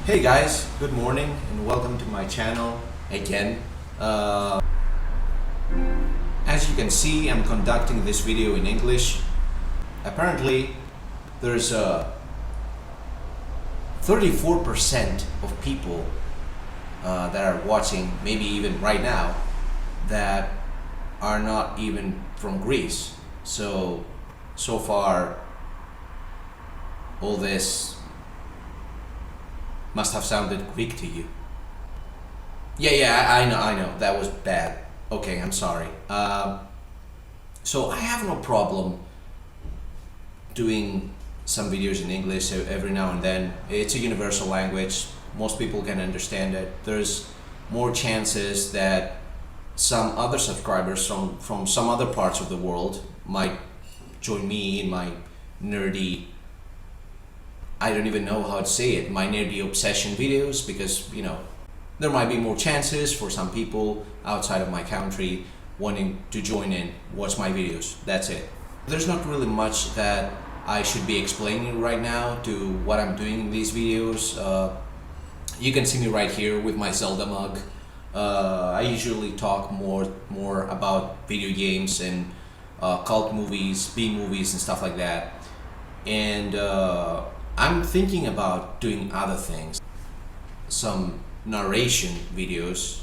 Hey guys, good morning and welcome to my channel again. As you can see, I'm conducting this video in English. Apparently, there's a 34% of people that are watching, maybe even right now, that are not even from Greece. So far, all this must have sounded Greek to you. Yeah, I know, that was bad. Okay, I'm sorry. So I have no problem doing some videos in English every now and then. It's a universal language. Most people can understand it. There's more chances that some other subscribers from some other parts of the world might join me in my nerdy, I don't even know how to say it, my nerdy obsession videos, because there might be more chances for some people outside of my country wanting to join in, watch my videos. That's it. There's not really much that I should be explaining right now to what I'm doing in these videos. You can see me right here with my Zelda mug. I usually talk more about video games and cult movies, B movies and stuff like that. And I'm thinking about doing other things, some narration videos,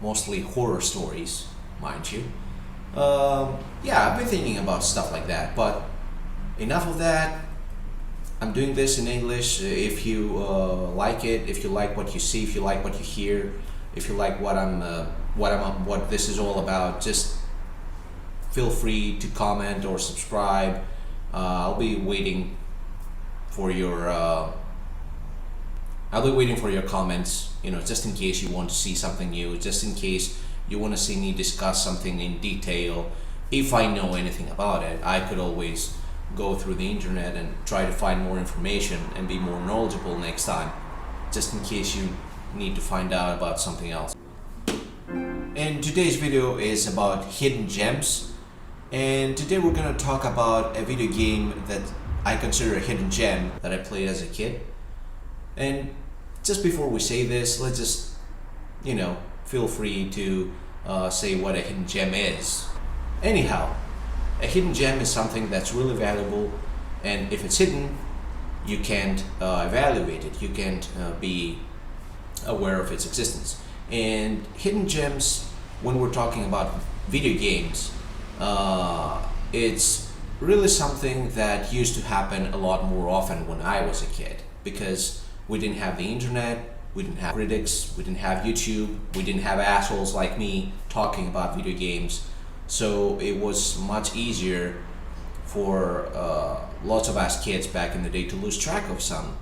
mostly horror stories, mind you. Yeah, I've been thinking about stuff like that, but enough of that. I'm doing this in English. If you like it, if you like what you see, if you like what you hear, if you like what this is all about, just feel free to comment or subscribe. I'll be waiting for your comments, just in case you want to see something new, just in case you want to see me discuss something in detail. If I know anything about it, I could always go through the internet and try to find more information and be more knowledgeable next time, just in case you need to find out about something else. And today's video is about hidden gems, and today we're going to talk about a video game that I consider a hidden gem that I played as a kid. And just before we say this, let's just, feel free to say what a hidden gem is. Anyhow, a hidden gem is something that's really valuable, and if it's hidden, you can't evaluate it. You can't be aware of its existence. And hidden gems, when we're talking about video games, it's really something that used to happen a lot more often when I was a kid, because we didn't have the internet, we didn't have critics, we didn't have YouTube, we didn't have assholes like me talking about video games. So it was much easier for lots of us kids back in the day to lose track of some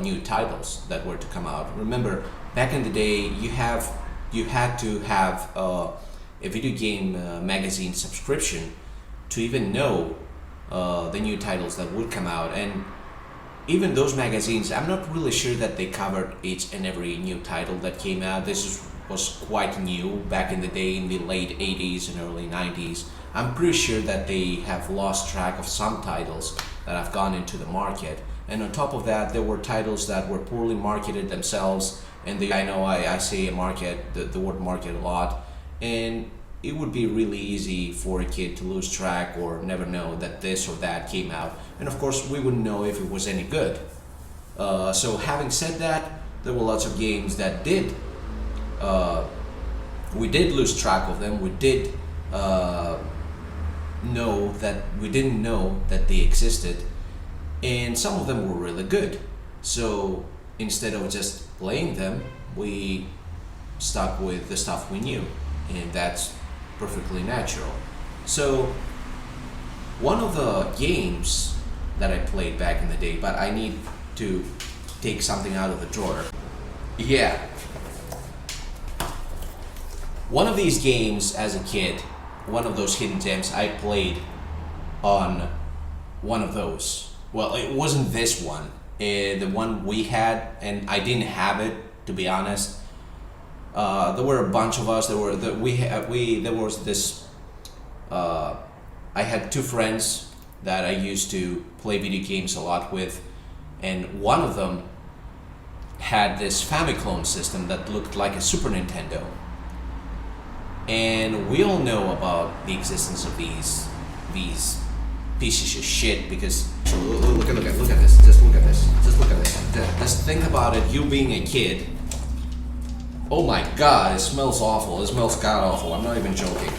new titles that were to come out. Remember, back in the day, you had to have a video game magazine subscription to even know the new titles that would come out. And even those magazines, I'm not really sure that they covered each and every new title that came out. This was quite new back in the day, in the late 80s and early 90s. I'm pretty sure that they have lost track of some titles that have gone into the market. And on top of that, there were titles that were poorly marketed themselves. And I know I say the word market a lot. And it would be really easy for a kid to lose track or never know that this or that came out. And of course, we wouldn't know if it was any good. So having said that, there were lots of games that we did lose track of them. We did we didn't know that they existed. And some of them were really good. So instead of just playing them, we stuck with the stuff we knew. And that's perfectly natural. So one of the games that I played back in the day, but I need to take something out of the drawer. Yeah. One of these games as a kid, one of those hidden gems, I played on one of those. Well, it wasn't this one. The one we had, and I didn't have it, to be honest. There were a bunch of us. There was this. I had two friends that I used to play video games a lot with, and one of them had this Famiclone system that looked like a Super Nintendo. And we all know about the existence of these pieces of shit because look at this. Just look at this. Just think about it. You being a kid. Oh my God! It smells awful. It smells god awful. I'm not even joking.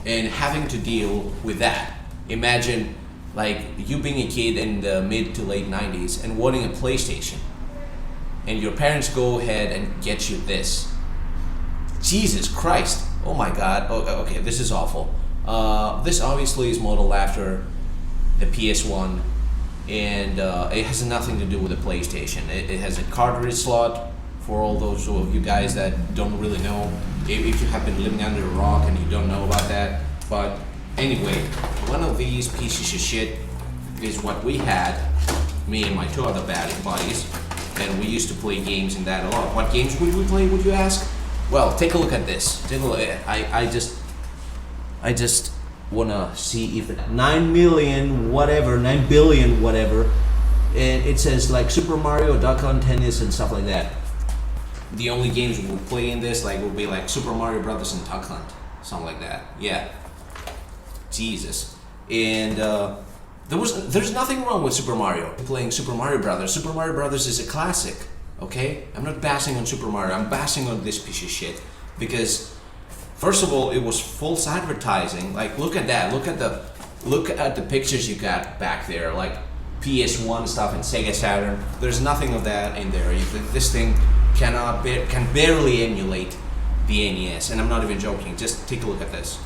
And having to deal with that. Imagine like you being a kid in the mid to late 90s and wanting a PlayStation, and your parents go ahead and get you this. Jesus Christ! Oh my God! Okay, this is awful. This obviously is modeled after the PS1, and it has nothing to do with the PlayStation. It has a cartridge slot for all those of you guys that don't really know. If you have been living under a rock and you don't know about that. But anyway, one of these pieces of shit is what we had, me and my two other buddies, and we used to play games in that a lot. What games would we play, would you ask? Well, take a look at this. Take a look. I just wanna see if 9 billion whatever, and it says like Super Mario, Duck Hunt, Tennis, and stuff like that. The only games we would play in this would be like Super Mario Brothers and Duck Hunt, something like that. Yeah. Jesus. And there's nothing wrong with Super Mario. Playing Super Mario Brothers. Super Mario Brothers is a classic. Okay? I'm not bashing on Super Mario. I'm bashing on this piece of shit because, first of all, it was false advertising. Like, look at that. Look at the pictures you got back there. Like PS1 stuff and Sega Saturn. There's nothing of that in there. This thing can barely emulate the NES, and I'm not even joking. Just take a look at this.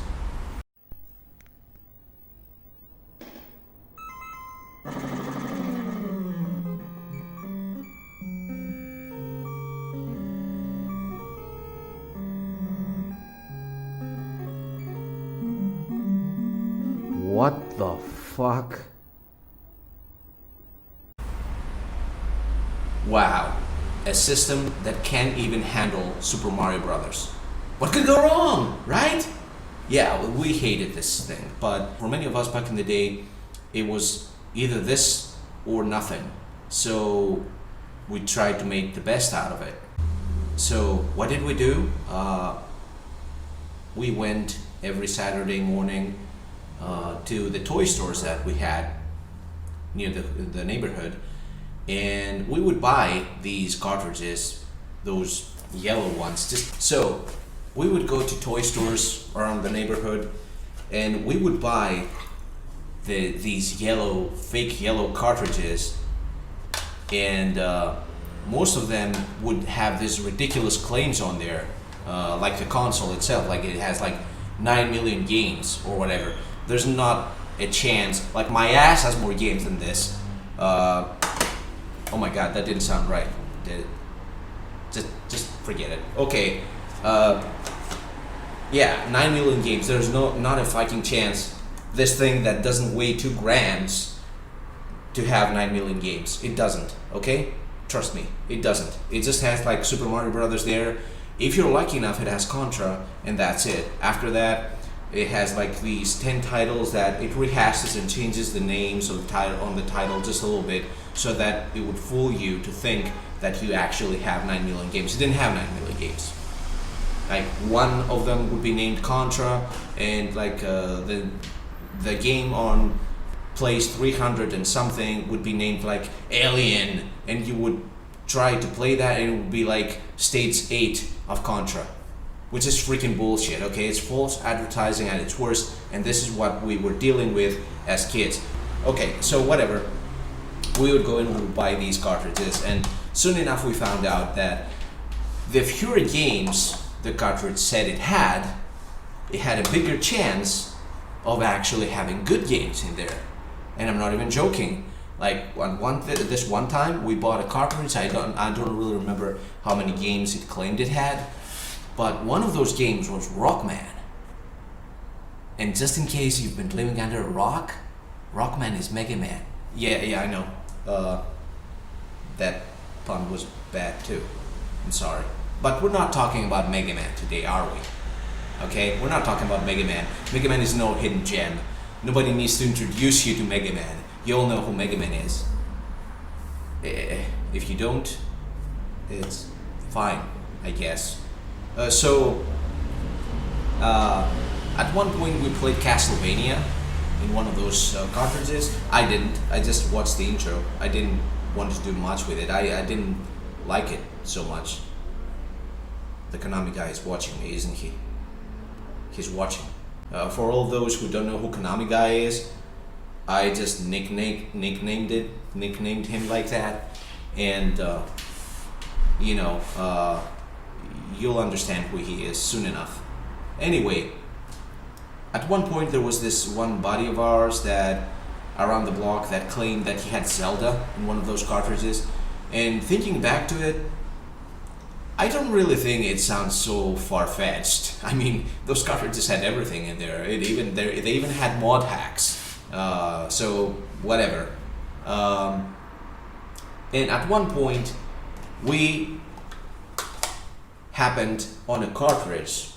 What the fuck? Wow. A system that can't even handle Super Mario Brothers. What could go wrong, right? Yeah, we hated this thing, but for many of us back in the day, it was either this or nothing. So we tried to make the best out of it. So what did we do? We went every Saturday morning to the toy stores that we had near the neighborhood, and we would buy these cartridges, those yellow ones. So we would go to toy stores around the neighborhood, and we would buy these fake yellow cartridges, and most of them would have these ridiculous claims on there, like the console itself, like it has like 9 million games or whatever. There's not a chance. Like, my ass has more games than this. Oh my God, that didn't sound right, did it? Just forget it. Okay. Yeah, 9 million games. There's not a fucking chance this thing that doesn't weigh 2 grams to have 9 million games. It doesn't, okay? Trust me, it doesn't. It just has like Super Mario Brothers there. If you're lucky enough, it has Contra, and that's it. After that, it has like these 10 titles that it rehashes and changes the names of the title just a little bit, so that it would fool you to think that you actually have 9 million games. It didn't have 9 million games. Like, one of them would be named Contra, and like the game on place 300 and something would be named like Alien, and you would try to play that and it would be like Stage 8 of Contra, which is freaking bullshit, okay? It's false advertising at its worst, and this is what we were dealing with as kids. Okay, so whatever. We would go and we would buy these cartridges, and soon enough we found out that the fewer games the cartridge said it had a bigger chance of actually having good games in there. And I'm not even joking. Like, this one time we bought a cartridge. I don't really remember how many games it claimed it had, but one of those games was Rockman. And just in case you've been living under a rock, Rockman is Mega Man. Yeah, I know. That pun was bad too. I'm sorry. But we're not talking about Mega Man today, are we? Okay? We're not talking about Mega Man. Mega Man is no hidden gem. Nobody needs to introduce you to Mega Man. You all know who Mega Man is. If you don't, it's fine, I guess. So uh, at one point we played Castlevania in one of those cartridges. I didn't. I just watched the intro. I didn't want to do much with it. I didn't like it so much. The Konami guy is watching me, isn't he? He's watching. For all those who don't know who Konami guy is, I just nicknamed him like that, and you know, you'll understand who he is soon enough. Anyway, at one point there was this one buddy of ours that around the block that claimed that he had Zelda in one of those cartridges, and thinking back to it, I don't really think it sounds so far-fetched. I mean, those cartridges had everything in there. They even had mod hacks. So whatever. And at one point, we happened on a cartridge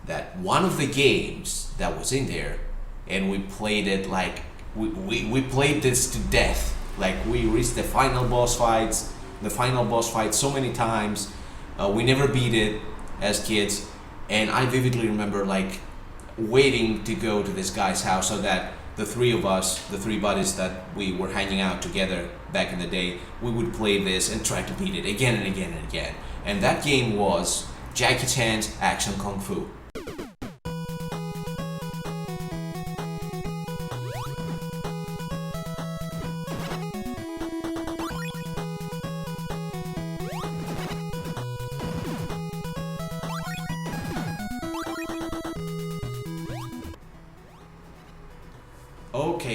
that one of the games that was in there, and we played it like we played this to death. Like we reached the final boss fight so many times. We never beat it as kids, and I vividly remember like waiting to go to this guy's house so that the three of us, the three buddies that we were hanging out together back in the day, we would play this and try to beat it again and again and again. And that game was Jackie Chan's Action Kung Fu.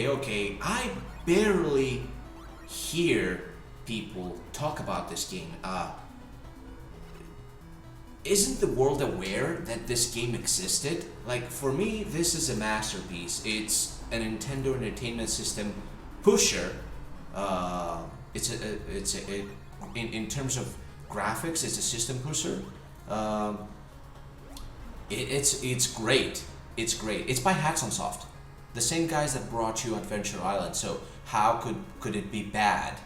Okay, I barely hear people talk about this game. Isn't the world aware that this game existed? Like, for me, this is a masterpiece. It's a Nintendo Entertainment System pusher. In terms of graphics, it's a system pusher. It's great. It's great. It's by Hudson Soft, the same guys that brought you Adventure Island. So how could it be bad?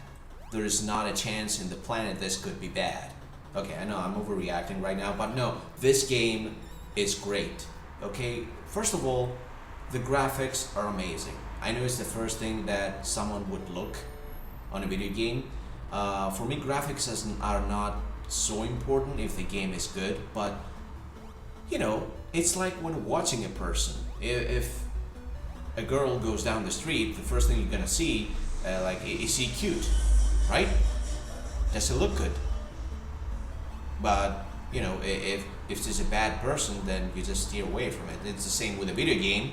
There is not a chance in the planet this could be bad. Okay, I know I'm overreacting right now, but no, this game is great. Okay, first of all, the graphics are amazing. I know it's the first thing that someone would look on a video game. For me, graphics are not so important if the game is good, but you know, it's like when watching a person. If a girl goes down the street, the first thing you're gonna see, is she cute, right? Does it look good? But you know, if she's a bad person, then you just steer away from it. It's the same with a video game.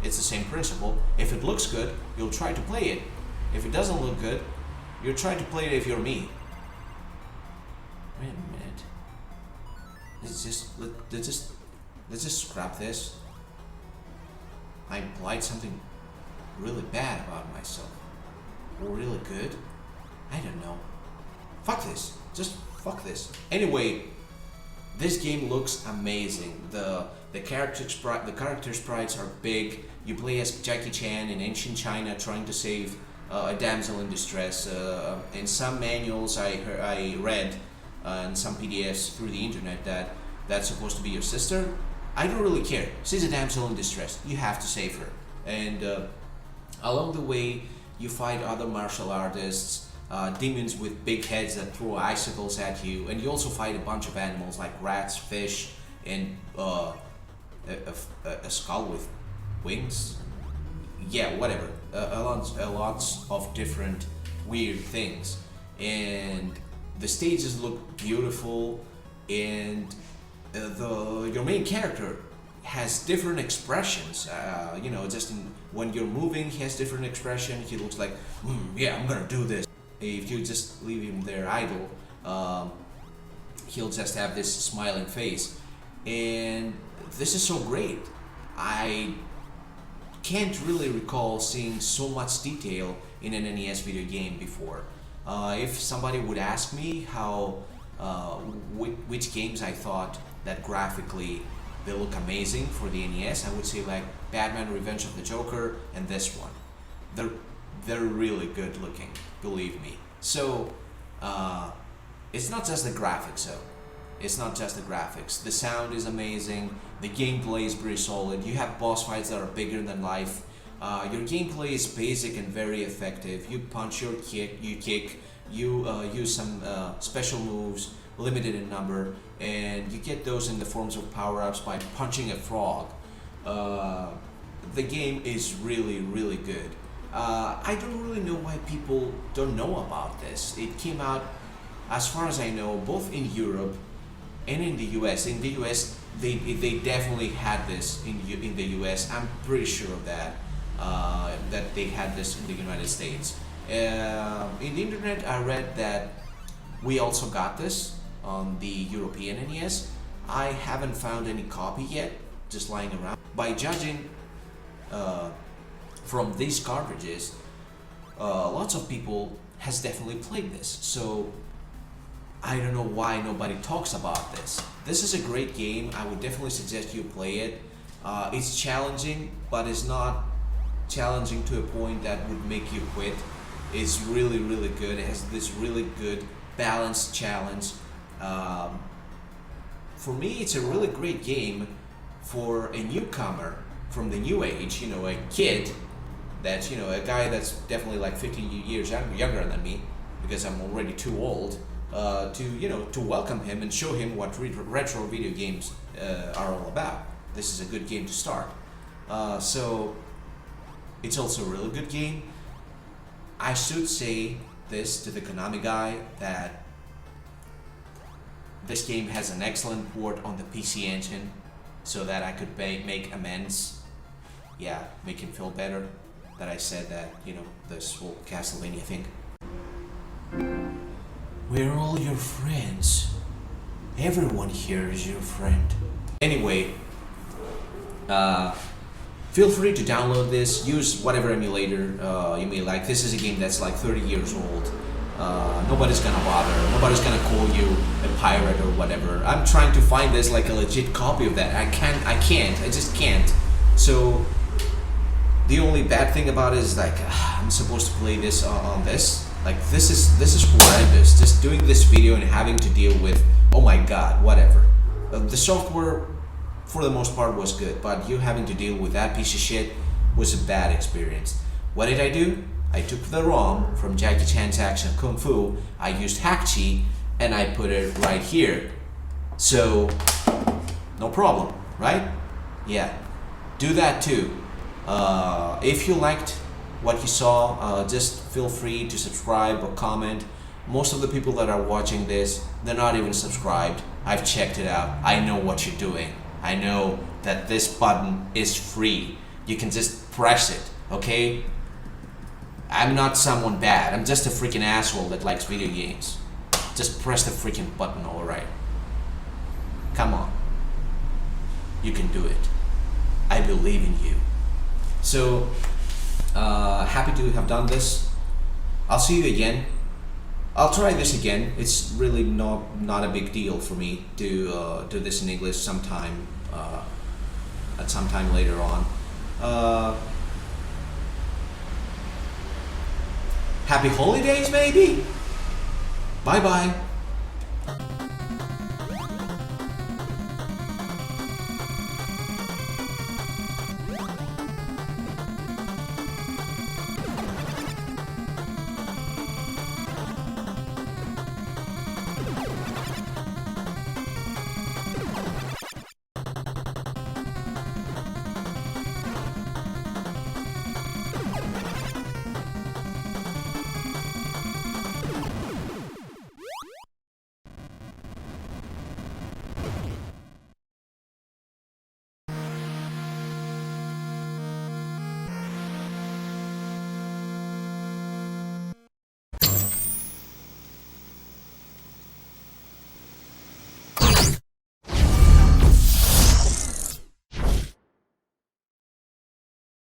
It's the same principle. If it looks good, you'll try to play it. If it doesn't look good, you'll try to play it if you're me. Wait a minute. Let's just scrap this. I implied something really bad about myself. Or really good? I don't know. Fuck this. Just fuck this. Anyway, this game looks amazing. The character sprites are big. You play as Jackie Chan in ancient China trying to save a damsel in distress. In some manuals I read and some PDFs through the internet that that's supposed to be your sister. I don't really care. She's a damsel in distress. You have to save her. And along the way, you fight other martial artists, demons with big heads that throw icicles at you, and you also fight a bunch of animals like rats, fish, and a skull with wings. Yeah, whatever. A lot of different weird things, and the stages look beautiful, and your main character has different expressions. When you're moving, he has different expression. He looks like, yeah, I'm gonna do this. If you just leave him there idle, he'll just have this smiling face. And this is so great. I can't really recall seeing so much detail in an NES video game before. If somebody would ask me which games I thought that graphically they look amazing for the NES, I would say like Batman Revenge of the Joker and this one. They're really good looking, believe me. So it's not just the graphics though. It's not just the graphics. The sound is amazing. The gameplay is pretty solid. You have boss fights that are bigger than life. Your gameplay is basic and very effective. You punch, you kick, you use some special moves, limited in number, and you get those in the forms of power-ups by punching a frog. The game is really, really good. I don't really know why people don't know about this. It came out, as far as I know, both in Europe and in the US. In the US, they definitely had this in the US. I'm pretty sure of that. That they had this in the United States. In the internet, I read that we also got this on the European NES. I haven't found any copy yet, just lying around. By judging from these cartridges, lots of people has definitely played this. So I don't know why nobody talks about this. This is a great game. I would definitely suggest you play it. It's challenging, but it's not challenging to a point that would make you quit. It's really, really good. It has this really good balanced challenge. For me, it's a really great game for a newcomer from the new age, you know, a kid that's, you know, a guy that's definitely like 15 years younger than me, because I'm already too old, to welcome him and show him what retro video games are all about. This is a good game to start. So it's also a really good game. I should say this to the Konami guy, that this game has an excellent port on the PC Engine, so that I could make amends. Yeah, make him feel better that I said that, you know, this whole Castlevania thing. We're all your friends. Everyone here is your friend. Anyway, feel free to download this. Use whatever emulator you may like. This is a game that's like 30 years old. Nobody's gonna bother. Nobody's gonna call you a pirate or whatever. I'm trying to find this like a legit copy of that. I just can't. So the only bad thing about it is like I'm supposed to play this on this. Like this is horrendous. Just doing this video and having to deal with, oh my god, whatever. The software for the most part was good, but you having to deal with that piece of shit was a bad experience. What did I do? I took the ROM from Jackie Chan's Action Kung Fu, I used Hackchi, and I put it right here. So, no problem, right? Yeah, do that too. If you liked what you saw, just feel free to subscribe or comment. Most of the people that are watching this, they're not even subscribed. I've checked it out. I know what you're doing. I know that this button is free. You can just press it, okay? I'm not someone bad. I'm just a freaking asshole that likes video games. Just press the freaking button, alright? Come on. You can do it. I believe in you. So, happy to have done this. I'll see you again. I'll try this again. It's really not a big deal for me to do this in English sometime, at some time later on. Happy holidays, maybe? Bye-bye.